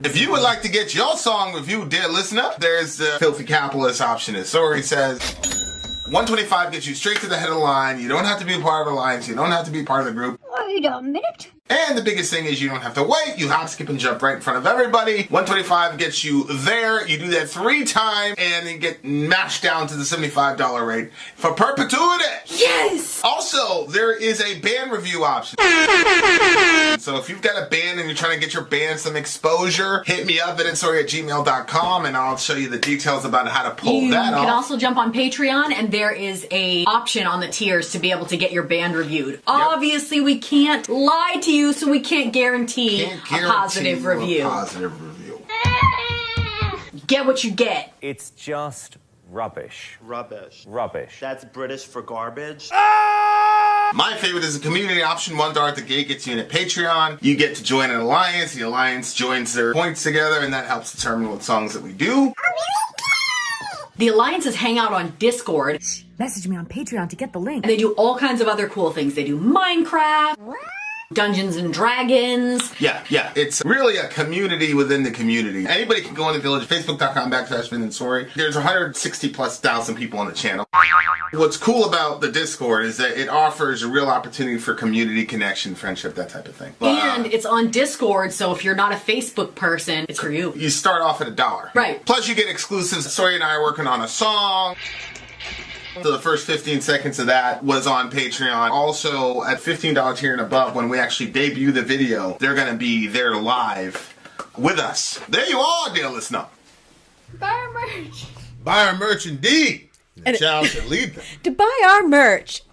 If you would like to get your song reviewed, dear listener, there's the filthy capitalist option. As Sori says, $125 gets you straight to the head of the line. You don't have to be a part of the alliance. You don't have to be part of the group. Wait a minute. And the biggest thing is you don't have to wait. You hop, skip, and jump right in front of everybody. $125 gets you there. You do that 3 times, and then get mashed down to the $75 rate for perpetuity. Yes! Also, there is a band review option. So if you've got a band and you're trying to get your band some exposure, hit me up at vinsori@gmail.com, and I'll show you the details about how to pull that off. You can also jump on Patreon, and there is a option on the tiers to be able to get your band reviewed. Yep. Obviously, we can't lie to you, so we can't guarantee a positive review. Get what you get. It's just rubbish. Rubbish. Rubbish. That's British for garbage. My favorite is the community option. $1 at the gate gets you in at Patreon. You get to join an alliance. The alliance joins their points together, and that helps determine what songs that we do. The alliances hang out on Discord. Message me on Patreon to get the link. And they do all kinds of other cool things. They do Minecraft, Dungeons and Dragons. Yeah. It's really a community within the community. Anybody can go in the village, facebook.com/Vin and Sori. There's 160,000+ people on the channel. What's cool about the Discord is that it offers a real opportunity for community connection, friendship, that type of thing. And it's on Discord, so if you're not a Facebook person, it's for you. You start off at $1. Right. Plus you get exclusives. Sori and I are working on a song. So the first 15 seconds of that was on Patreon. Also, at $15 tier and above, when we actually debut the video, they're going to be there live with us. There you are, dear listener. Buy our merch. Buy our merch indeed. The child should lead them. To buy our merch,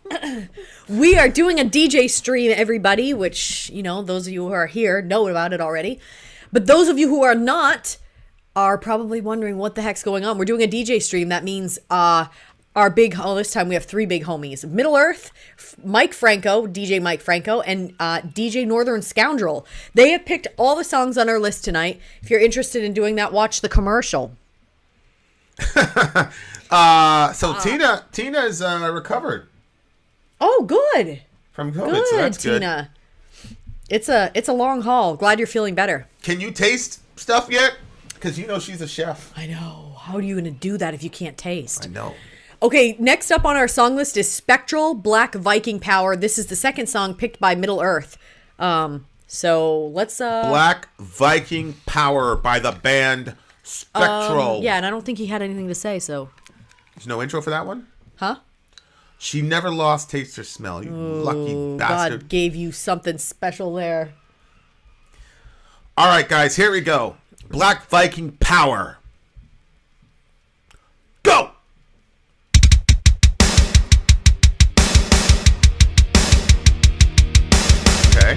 we are doing a DJ stream, everybody, which, you know, those of you who are here know about it already. But those of you who are not are probably wondering what the heck's going on. We're doing a DJ stream. That means this time we have 3 big homies. Middle Earth, Mike Franco, DJ Mike Franco, and DJ Northern Scoundrel. They have picked all the songs on our list tonight. If you're interested in doing that, watch the commercial. Tina is recovered. Oh, good. From COVID, Good, so that's Tina. Good. It's a long haul. Glad you're feeling better. Can you taste stuff yet? Because you know she's a chef. I know. How are you going to do that if you can't taste? I know. Okay, next up on our song list is Spectral, Black Viking Power. This is the second song picked by Middle Earth. So let's... Black Viking Power by the band Spectral. Yeah, and I don't think he had anything to say, so... There's no intro for that one? Huh? She never lost taste or smell, you lucky bastard. God gave you something special there. All right, guys, here we go. Black Viking Power. Go! Okay.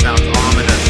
Sounds ominous.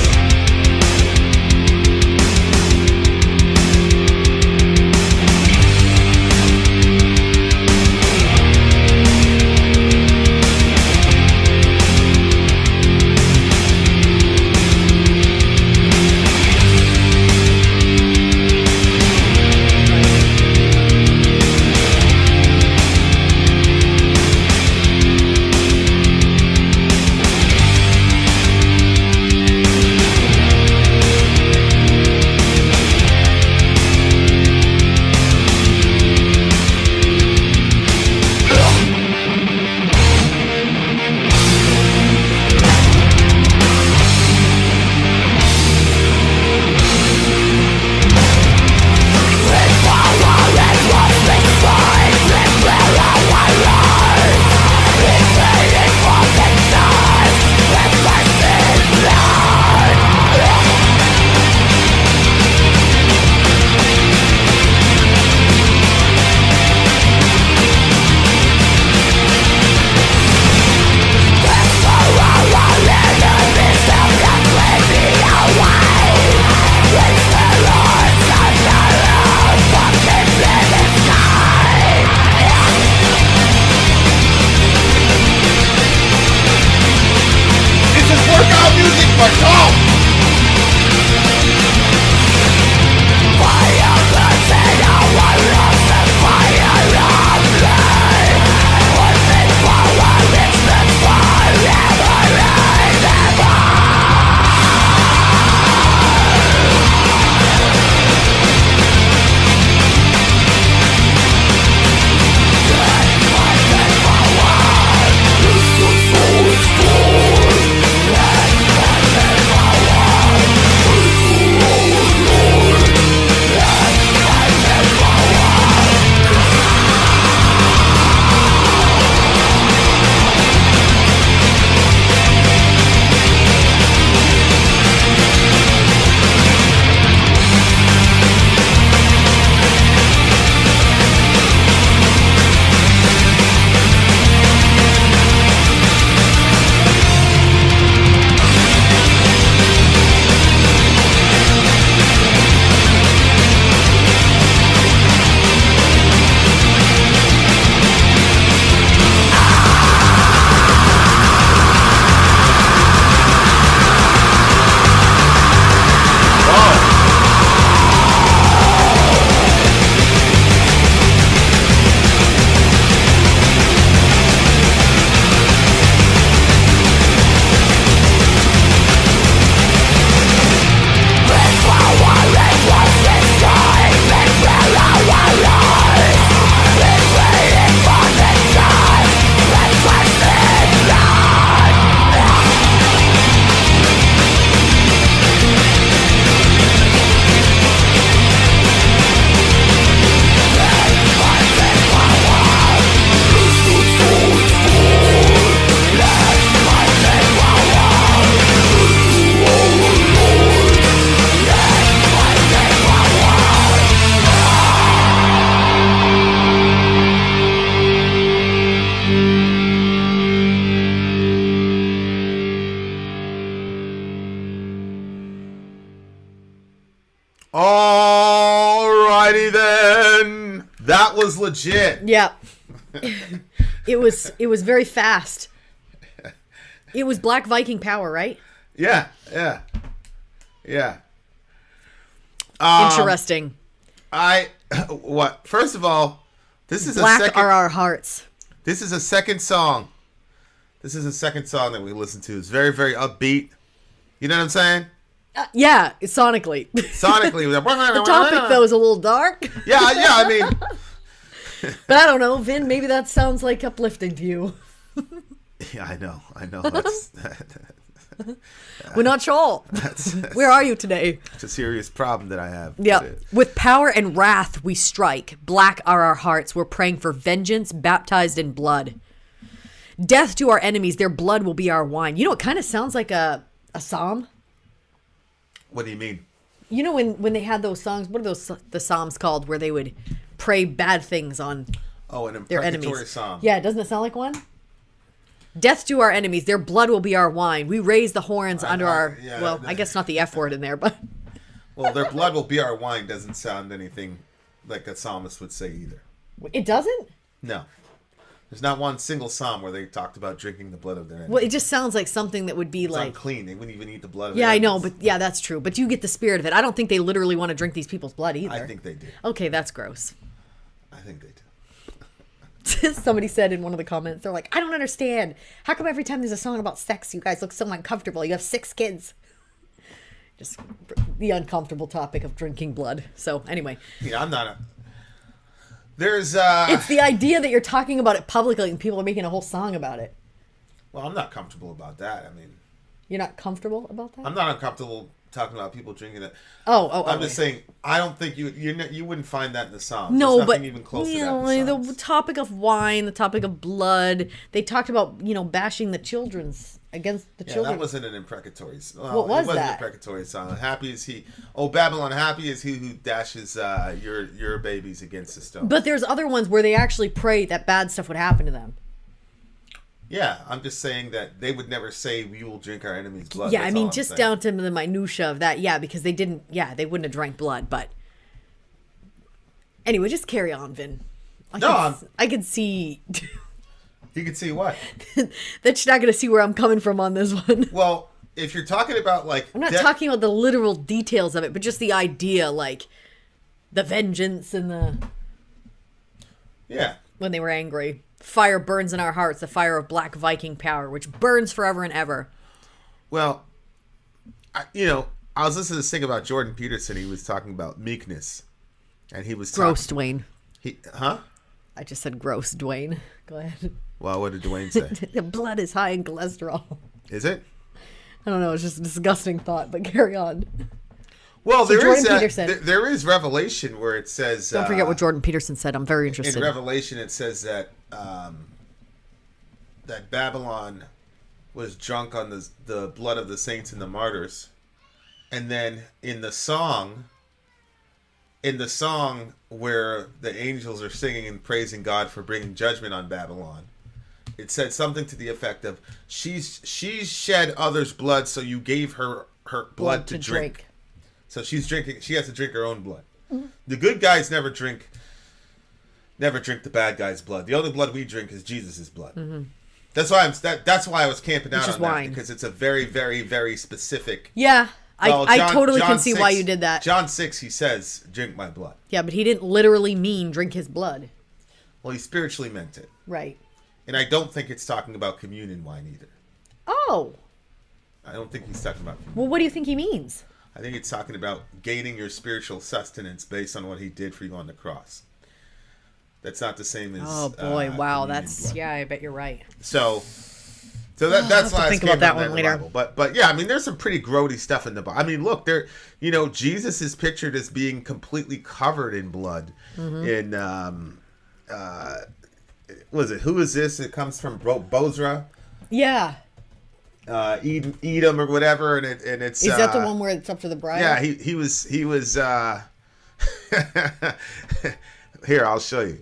Alrighty then. That was legit. Yeah. It was very fast. It was Black Viking power, right? Yeah. Interesting. What? First of all, this is Black a second. are our hearts. This is a second song. This is a second song that we listened to. It's very, very upbeat. You know what I'm saying? Yeah, sonically. Sonically, The topic though is a little dark. Yeah. I mean, But I don't know, Vin. Maybe that sounds like uplifting to you. yeah, I know. That's We're not sure. Where are you today? it's a serious problem that I have. Yeah. With power and wrath we strike. Black are our hearts. We're praying for vengeance, baptized in blood. Death to our enemies. Their blood will be our wine. You know, it kind of sounds like a psalm. What do you mean? You know, when they had those songs, what are the psalms called, where they would pray bad things on An their imprecatory enemies? psalm. Yeah, doesn't it sound like one? Death to our enemies. Their blood will be our wine. We raise the horns under our... yeah, well, I guess not the F word in there, but... Well, their blood will be our wine doesn't sound anything like a psalmist would say either. It doesn't? No. There's not one single psalm where they talked about drinking the blood of their enemies. Well, it just sounds like something that would be It's like... unclean. They wouldn't even eat the blood of Yeah, their I know, enemies. but yeah, that's true. But you get the spirit of it. I don't think they literally want to drink these people's blood either. I think they do. Okay, that's gross. I think they do. Somebody said in one of the comments, they're like, I don't understand. How come every time there's a song about sex, you guys look so uncomfortable? You have 6 kids. Just the uncomfortable topic of drinking blood. So anyway. Yeah, I'm not a... There's, It's the idea that you're talking about it publicly and people are making a whole song about it. Well, I'm not comfortable about that. I mean... You're not comfortable about that? I'm not uncomfortable talking about people drinking it. Oh, I'm just saying, I don't think you wouldn't find that in the Psalms. No, There's but nothing even close you to know, that in the Psalms. the topic of wine, the topic of blood, they talked about, bashing the children's against the Yeah, children. that wasn't an imprecatory. Well, What was it wasn't that? an imprecatory song. Happy is he, oh Babylon, happy is he who dashes your babies against the stone. But there's other ones where they actually pray that bad stuff would happen to them. Yeah, I'm just saying that they would never say we will drink our enemy's blood. Yeah, That's I mean, all I'm just saying. down to the minutia of that. Yeah, because they didn't. Yeah, they wouldn't have drank blood. But anyway, just carry on, Vin. I can see You can see what? that you're not going to see where I'm coming from on this one. Well, if you're talking about like, I'm not talking about the literal details of it, but just the idea, like the vengeance and the Yeah. when they were angry. Fire burns in our hearts, the fire of Black Viking power, which burns forever and ever. Well, I was listening to this thing about Jordan Peterson. He was talking about meekness, and he was Gross, Dwayne. Huh? I just said gross, Dwayne. Go ahead. Well, what did Dwayne say? The blood is high in cholesterol. Is it? I don't know. It's just a disgusting thought, but carry on. Well, So Jordan Peterson. There is Revelation where it says. Don't forget what Jordan Peterson said. I'm very interested. In Revelation, it says that that Babylon was drunk on the blood of the saints and the martyrs, and then in the song where the angels are singing and praising God for bringing judgment on Babylon, it said something to the effect of she's shed others' blood, so you gave her blood to drink. So she's drinking. She has to drink her own blood. Mm-hmm. The good guys never drink the bad guy's blood. The only blood we drink is Jesus' blood. Mm-hmm. That's why I was camping out on that, because it's a very, very, very specific. Yeah, I totally can see why you did that. John 6, he says, "Drink my blood." Yeah, but he didn't literally mean drink his blood. Well, he spiritually meant it. Right. And I don't think it's talking about communion wine either. Oh. I don't think he's talking about communion. Well, what do you think he means? I think it's talking about gaining your spiritual sustenance based on what he did for you on the cross. That's not the same as. Oh boy! Wow, that's blood. Yeah. I bet you're right. So that's why I think about that one later. But yeah, I mean, there's some pretty grody stuff in the Bible. I mean, look, Jesus is pictured as being completely covered in blood. Mm-hmm. Who is this? It comes from Bozrah. Yeah. Edom or whatever, and it's. Is that the one where it's up to the bride? Yeah, he was. Here, I'll show you.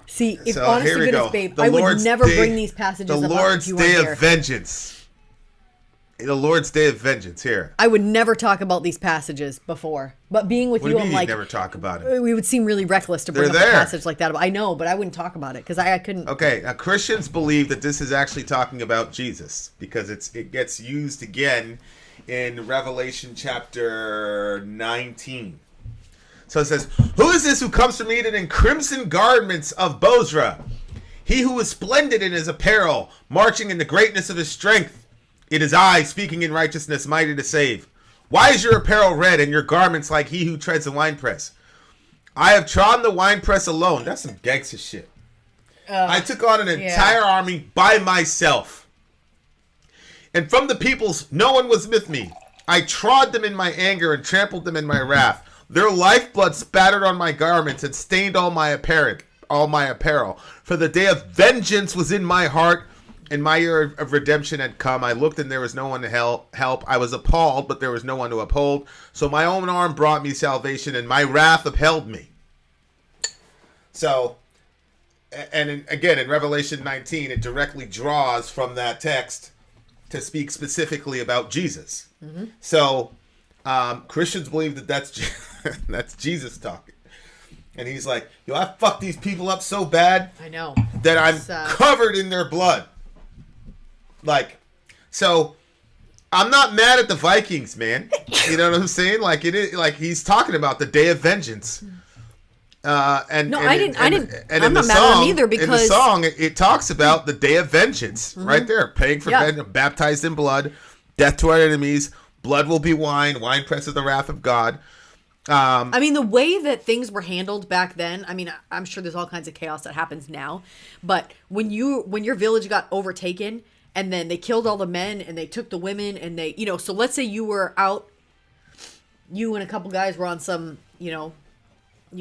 See, if honest to goodness, babe, I would never bring these passages up if you weren't here. The Lord's Day of Vengeance. The Lord's Day of Vengeance here. I would never talk about these passages before, but being with What do you, you I'm mean like, you never talk about it? we would seem really reckless to bring up They're a there. passage like that. I know, but I wouldn't talk about it because I couldn't. Okay, now Christians believe that this is actually talking about Jesus because it gets used again in Revelation chapter 19. So it says, "Who is this who comes to meet it in crimson garments of Bozrah? He who is splendid in his apparel, marching in the greatness of his strength. It is I, speaking in righteousness, mighty to save. Why is your apparel red and your garments like he who treads the winepress? I have trodden the winepress alone." That's some gangster shit. I took on an entire army by myself. And from the peoples, no one was with me. I trod them in my anger and trampled them in my wrath. Their lifeblood spattered on my garments and stained all my apparel. For the day of vengeance was in my heart, and my year of redemption had come. I looked, and there was no one to help. I was appalled, but there was no one to uphold. So my own arm brought me salvation, and my wrath upheld me. So, and again, in Revelation 19, it directly draws from that text to speak specifically about Jesus. Mm-hmm. So, Christians believe that that's Jesus talking. And he's like, yo, I fucked these people up so bad. I know. That I'm covered in their blood. Like, so I'm not mad at the Vikings, man. You know what I'm saying? Like it is, like he's talking about the day of vengeance. I'm not mad at them either because in the song it talks about the day of vengeance right there, paying for vengeance, baptized in blood, death to our enemies, blood will be wine, wine press of the wrath of God. I mean, the way that things were handled back then, I mean, I'm sure there's all kinds of chaos that happens now, but when your village got overtaken and then they killed all the men and they took the women and they, so let's say you were out, you and a couple guys were on some, you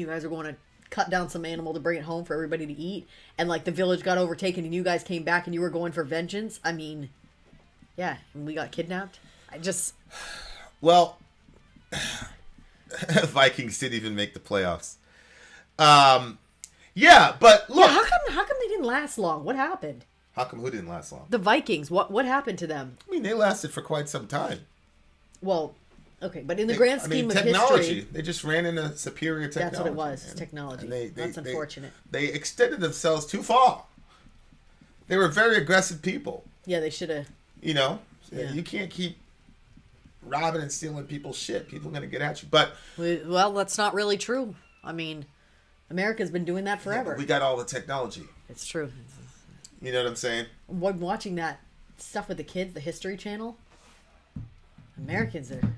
guys are going to cut down some animal to bring it home for everybody to eat, and like the village got overtaken and you guys came back and you were going for vengeance. I mean, yeah, and we got kidnapped. Well, Vikings didn't even make the playoffs. Yeah, but look. Yeah, how come they didn't last long? What happened? How come who didn't last long? The Vikings. What happened to them? I mean, they lasted for quite some time. Well, okay, but in the grand scheme of technology, history, they just ran into superior technology. That's what it was, technology. That's unfortunate. They extended themselves too far. They were very aggressive people. Yeah, they should have. You can't keep robbing and stealing people's shit. People are going to get at you. But well, that's not really true. I mean, America's been doing that forever. Yeah, we got all the technology. It's true. You know what I'm saying? I'm watching that stuff with the kids, the History Channel. Americans are.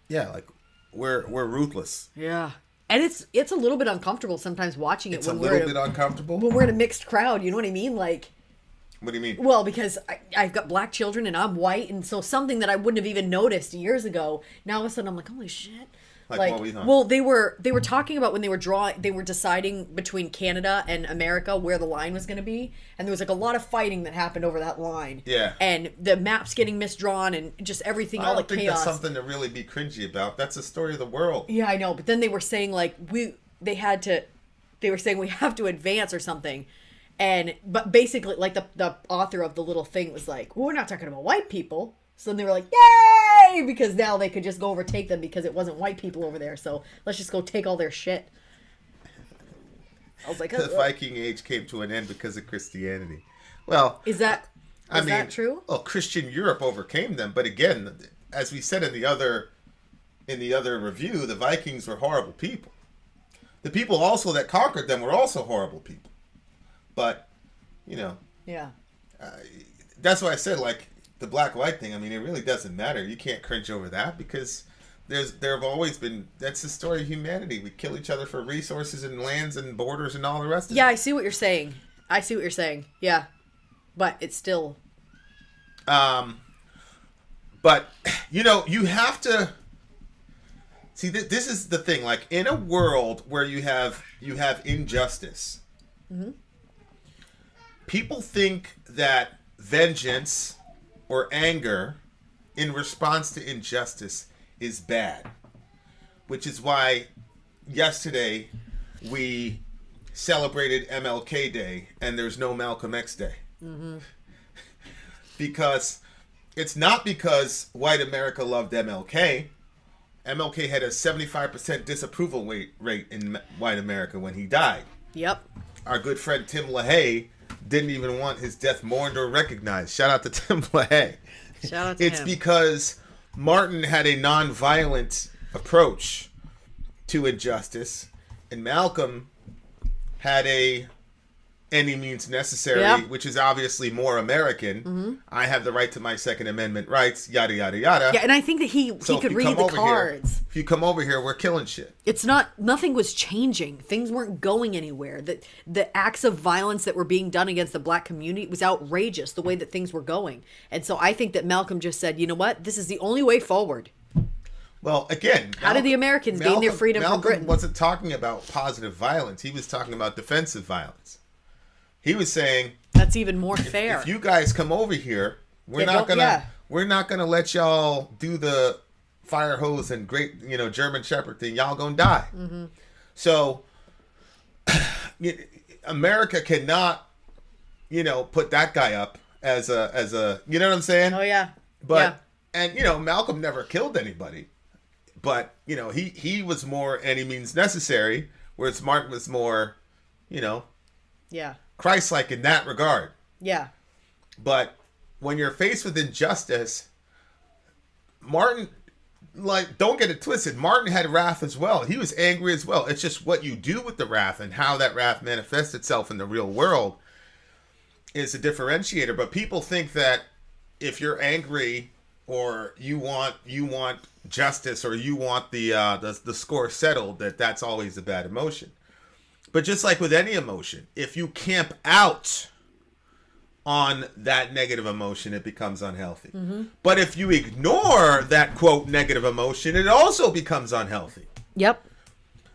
Yeah, like we're ruthless. Yeah, and it's a little bit uncomfortable sometimes watching it. It's a little bit uncomfortable when we're in a mixed crowd. You know what I mean? Like. What do you mean? Well, because I've got black children and I'm white, and so something that I wouldn't have even noticed years ago, now all of a sudden I'm like, holy shit. Like what we thought? Well, they were talking about when they were deciding between Canada and America where the line was going to be, and there was like a lot of fighting that happened over that line. Yeah. And the maps getting misdrawn and just everything, all the chaos. I don't think that's something to really be cringy about. That's the story of the world. Yeah, I know, but then they were saying like we have to advance or something. But basically, like the author of the little thing was like, well, we're not talking about white people. So then they were like, yay! Because now they could just go overtake them because it wasn't white people over there. So let's just go take all their shit. I was like, the Viking Age came to an end because of Christianity. Well, is that true? Well, Christian Europe overcame them, but again, as we said in the other review, the Vikings were horrible people. The people also that conquered them were also horrible people. But, yeah, that's why I said, like, the black-white thing, I mean, it really doesn't matter. You can't cringe over that because there have always been, that's the story of humanity. We kill each other for resources and lands and borders and all the rest of it. Yeah, I see what you're saying. Yeah. But it's still... But, you have to... See, this is the thing. Like, in a world where you have injustice... Mm-hmm. People think that vengeance or anger in response to injustice is bad, which is why yesterday we celebrated MLK Day and there's no Malcolm X Day. Mm-hmm. Because it's not because white America loved MLK. MLK had a 75% disapproval rate in white America when he died. Yep. Our good friend Tim LaHaye didn't even want his death mourned or recognized. Shout out to Tim LaHaye. Shout out to It's him. because Martin had a non-violent approach to injustice, and Malcolm had a any means necessary, Yeah. which is obviously more American. I have the right to my Second Amendment rights, yada yada yada. Yeah, and I think that he So if could you read come the over cards. Here, if you come over here, we're killing shit. It's not, nothing was changing. Things weren't going anywhere. The acts of violence that were being done against the black community was outrageous, the way that things were going. And so I think that Malcolm just said, you know what? This is the only way forward. Well, again, How did the Americans gain their freedom from Britain? Malcolm wasn't talking about positive violence. He was talking about defensive violence. He was saying, That's even more fair. if you guys come over here, we're Yeah, not don't- gonna yeah. we're not gonna let y'all do the fire hose and great German Shepherd thing. Y'all gonna die. Mm-hmm. So America cannot put that guy up as a you know what I'm saying? Oh, yeah. But and Malcolm never killed anybody, but he was more any means necessary, whereas Martin was more Yeah. Christ-like in that regard. Yeah. But when you're faced with injustice, Martin, don't get it twisted, Martin had wrath as well. He was angry as well. It's just what you do with the wrath and how that wrath manifests itself in the real world is a differentiator. But people think that if you're angry or you want justice or you want the score settled, that's always a bad emotion. But just like with any emotion, if you camp out on that negative emotion, it becomes unhealthy. Mm-hmm. But if you ignore that, quote, negative emotion, it also becomes unhealthy. Yep.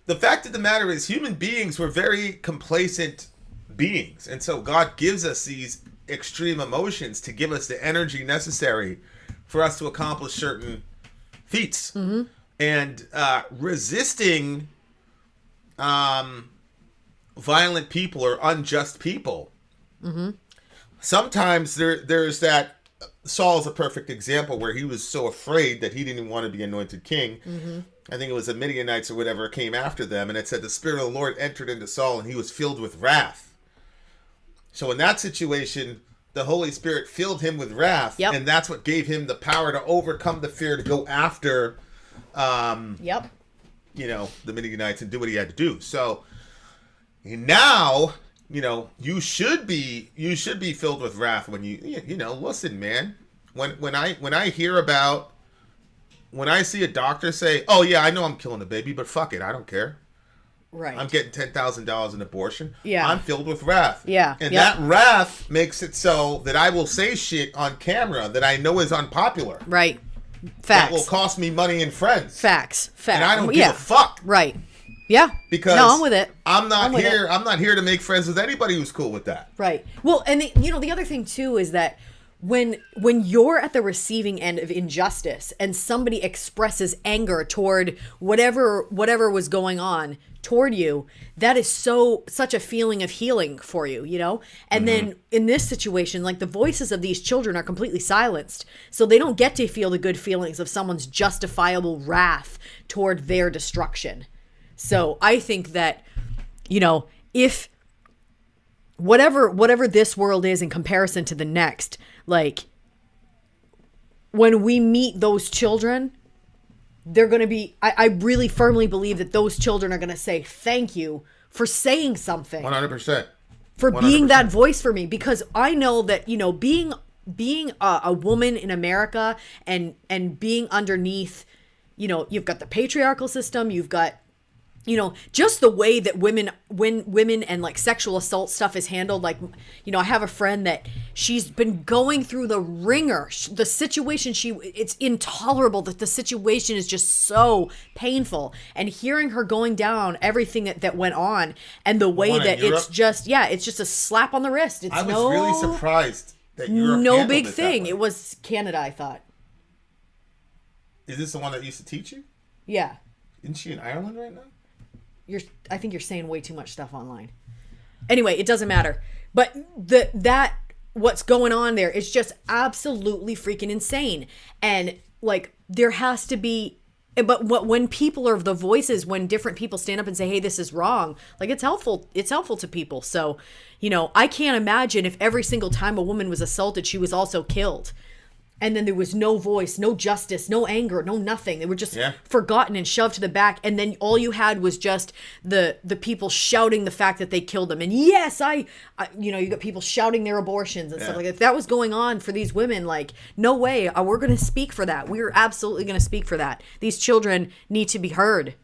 The fact of the matter is human beings were very complacent beings. And so God gives us these extreme emotions to give us the energy necessary for us to accomplish certain feats. Mm-hmm. And resisting violent people or unjust people. Mm-hmm. Sometimes there's that. Saul's a perfect example where he was so afraid that he didn't want to be anointed king. Mm-hmm. I think it was the Midianites or whatever came after them, and it said the Spirit of the Lord entered into Saul and he was filled with wrath. So in that situation, the Holy Spirit filled him with wrath, Yep. and that's what gave him the power to overcome the fear to go after Yep. the Midianites and do what he had to do. So now, you should be filled with wrath when listen, man, when I see a doctor say, oh yeah, I know I'm killing a baby, but fuck it, I don't care. Right. I'm getting $10,000 in abortion. Yeah. I'm filled with wrath. Yeah. And Yep. that wrath makes it so that I will say shit on camera that I know is unpopular. Right. That Facts. will cost me money and friends. Facts. And I don't give a fuck. Right. Yeah. Because no, I'm with it. I'm not with here. it. I'm not here to make friends with anybody who's cool with that. Right. Well, and the other thing too is that when you're at the receiving end of injustice and somebody expresses anger toward whatever was going on toward you, that is such a feeling of healing for you, And then in this situation, like the voices of these children are completely silenced, so they don't get to feel the good feelings of someone's justifiable wrath toward their destruction. So I think that, if whatever this world is in comparison to the next, like when we meet those children, they're going to be, I really firmly believe that those children are going to say thank you for saying something. 100%. For 100%. being that voice for me, because I know that, being a woman in America and being underneath, you've got the patriarchal system, you've got, just the way that women and like sexual assault stuff is handled. Like, I have a friend that she's been going through the ringer. The situation it's intolerable that the situation is just so painful. And hearing her going down everything that went on and the way that it's just a slap on the wrist. I was really surprised that Europe no handled big it that thing. way. It was Canada, I thought. Is this the one that used to teach you? Yeah. Isn't she in Ireland right now? I think you're saying way too much stuff online. Anyway, it doesn't matter. But that what's going on there is just absolutely freaking insane. And like, there has to be, but when people are the voices, when different people stand up and say, hey, this is wrong, like, it's helpful to people. So, you know, I can't imagine if every single time a woman was assaulted, she was also killed. And then there was no voice, no justice, no anger, no nothing. They were just forgotten and shoved to the back. And then all you had was just the people shouting the fact that they killed them. And yes, I you know, you got people shouting their abortions and stuff like that. If that was going on for these women, like, no way. We're going to speak for that. We're absolutely going to speak for that. These children need to be heard.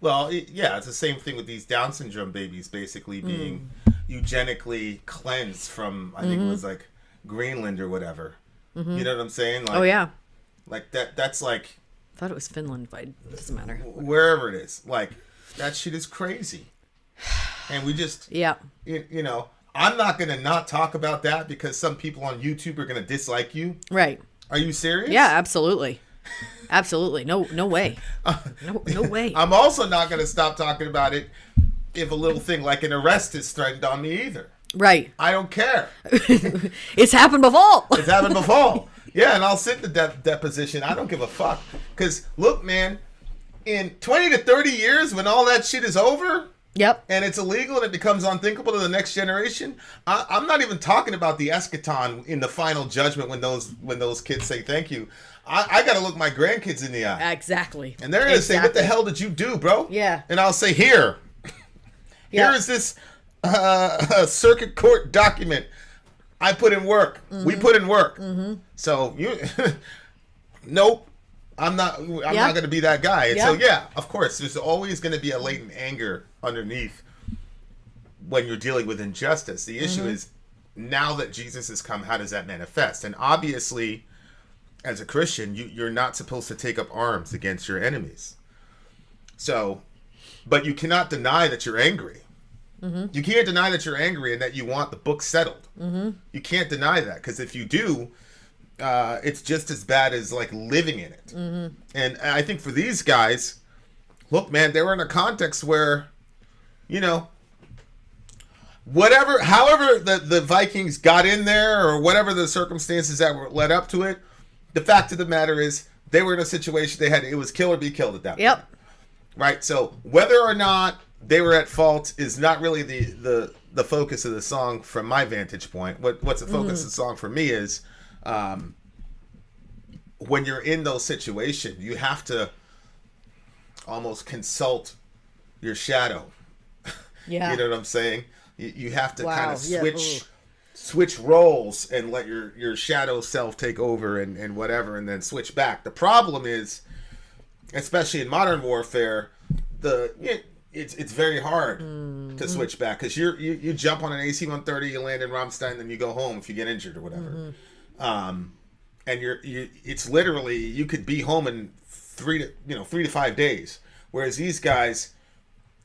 Well, it's the same thing with these Down syndrome babies basically being eugenically cleansed from, I think it was like Greenland or whatever. You know what I'm saying? Like, Oh, yeah. Like that's like... I thought it was Finland, but it doesn't matter. Wherever it is. Like, that shit is crazy. And we just... Yeah. You know, I'm not going to not talk about that because some people on YouTube are going to dislike you. Right. Are you serious? Yeah, absolutely. Absolutely. No way. No way. I'm also not going to stop talking about it if a little thing like an arrest is threatened on me either. Right. I don't care. It's happened before. It's happened before. Yeah, and I'll sit the deposition. I don't give a fuck. Because, look, man, in 20 to 30 years, when all that shit is over, Yep. and it's illegal and it becomes unthinkable to the next generation, I'm not even talking about the eschaton in the final judgment when those kids say thank you. I got to look my grandkids in the eye. Exactly. And they're going to say, what the hell did you do, bro? Yeah. And I'll say, here is this circuit court document. I put in work. We put in work. So you, nope. I'm not going to be that guy. And so yeah, of course, there's always going to be a latent anger underneath when you're dealing with injustice. The issue is, now that Jesus has come, how does that manifest? And obviously, as a Christian, you're not supposed to take up arms against your enemies. So, but you cannot deny that you're angry. You can't deny that you're angry and that you want the book settled. You can't deny that, because if you do, it's just as bad as like living in it. And I think for these guys, look, man, they were in a context where, you know, however the Vikings got in there, or whatever the circumstances that were led up to it, the fact of the matter is they were in a situation it was kill or be killed at that point. Right? So whether or not they were at fault is not really the focus of the song from my vantage point. What's the focus of the song for me is, when you're in those situations, you have to almost consult your shadow. Yeah. You know what I'm saying? You have to kind of switch roles and let your shadow self take over and whatever, and then switch back. The problem is, especially in modern warfare, it's very hard to switch back, because you jump on an AC-130, you land in Ramstein, then you go home if you get injured or whatever. And it's literally, you could be home in 3 to 5 days, whereas these guys,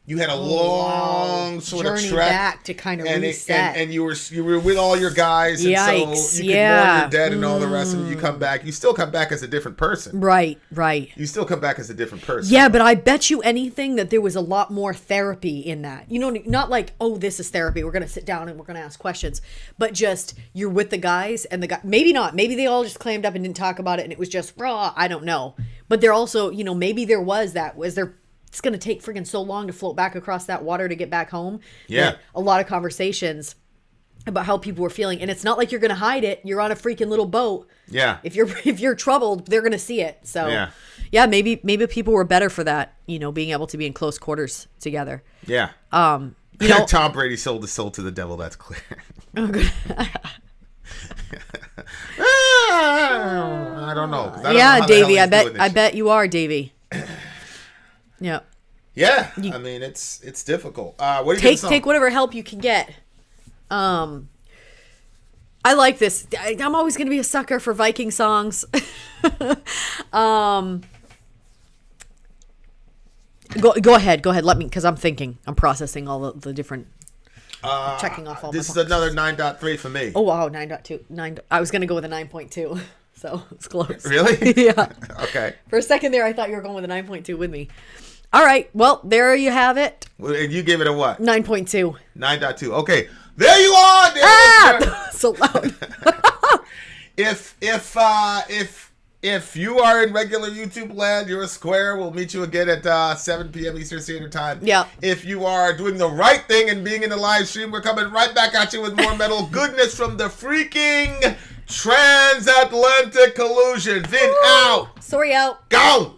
you had a long sort of journey trek back to kind of reset. and you were with all your guys, and Yikes, so you could mourn your dead and all the rest of it. You come back, you still come back as a different person. Right. You still come back as a different person. Yeah, but I bet you anything that there was a lot more therapy in that. You know, not like, this is therapy, we're going to sit down and we're going to ask questions, but just you're with the guys, and the guy, maybe not, maybe they all just clammed up and didn't talk about it and it was just raw, I don't know. But they're also, you know, maybe there was that, it's going to take freaking so long to float back across that water to get back home. Yeah. A lot of conversations about how people were feeling. And it's not like you're going to hide it. You're on a freaking little boat. Yeah. If you're troubled, they're going to see it. So yeah, maybe people were better for that, you know, being able to be in close quarters together. Yeah. You know, Tom Brady sold his soul to the devil. That's clear. Oh, good. I don't know. Davey, I bet you are, Davey. Yeah. Yeah. I mean, it's difficult. What do you take whatever help you can get. I like this. I'm always going to be a sucker for Viking songs. Go ahead. Let me, because I'm thinking. I'm processing all the different. Checking off all. This is another 9.3 for me. Oh wow, 9.2. I was going to go with a 9.2, so it's close. Really? Yeah. Okay. For a second there, I thought you were going with a 9.2 with me. All right. Well, there you have it. Well, and you gave it a what? 9.2. 9.2. Okay. There you are. so loud. If you are in regular YouTube land, you're a square. We'll meet you again at 7 p.m. Eastern Standard Time. Yeah. If you are doing the right thing and being in the live stream, we're coming right back at you with more metal goodness from the freaking transatlantic collusion. Vin out. Sorry out. Go.